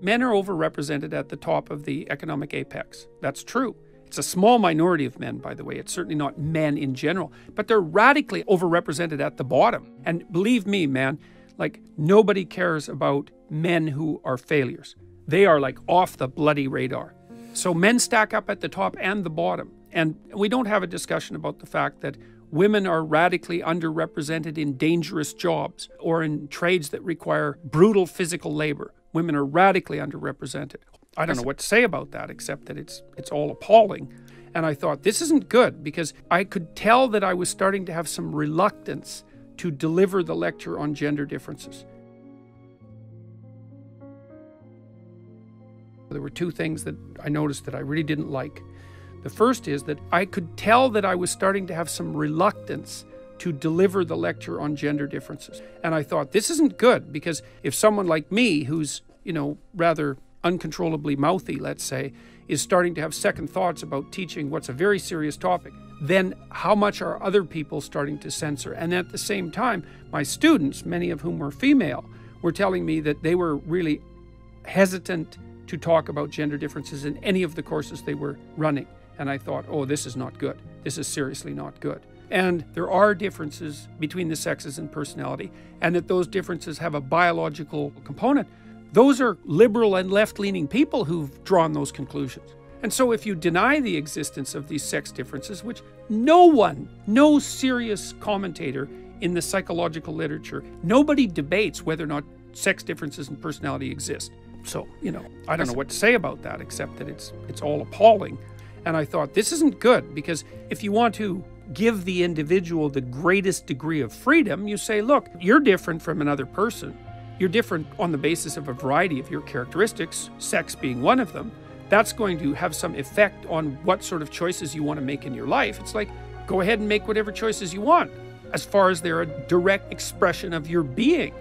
Men are overrepresented at the top of the economic apex. That's true. It's a small minority of men, by the way. It's certainly not men in general, but they're radically overrepresented at the bottom. And believe me, man, like nobody cares about men who are failures. They are like off the bloody radar. So men stack up at the top and the bottom. And we don't have a discussion about the fact that women are radically underrepresented in dangerous jobs or in trades that require brutal physical labor. Women are radically underrepresented. I don't know what to say about that, except that it's all appalling. And I thought, this isn't good, because I could tell that I was starting to have some reluctance to deliver the lecture on gender differences. There were two things that I noticed that I really didn't like. The first is that I could tell that I was starting to have some reluctance to deliver the lecture on gender differences. And I thought, this isn't good, because if someone like me, who's, rather uncontrollably mouthy, let's say, is starting to have second thoughts about teaching what's a very serious topic, then how much are other people starting to censor? And at the same time, my students, many of whom were female, were telling me that they were really hesitant to talk about gender differences in any of the courses they were running. And I thought, oh, this is not good. This is seriously not good. And there are differences between the sexes in personality, and that those differences have a biological component. Those are liberal and left-leaning people who've drawn those conclusions. And so if you deny the existence of these sex differences, which no serious commentator in the psychological literature, nobody debates whether or not sex differences in personality exist. So, I don't know what to say about that, except that it's all appalling. And I thought, this isn't good, because if you want to give the individual the greatest degree of freedom, you say, look, you're different from another person. You're different on the basis of a variety of your characteristics, sex being one of them. That's going to have some effect on what sort of choices you want to make in your life. It's like, go ahead and make whatever choices you want, as far as they're a direct expression of your being.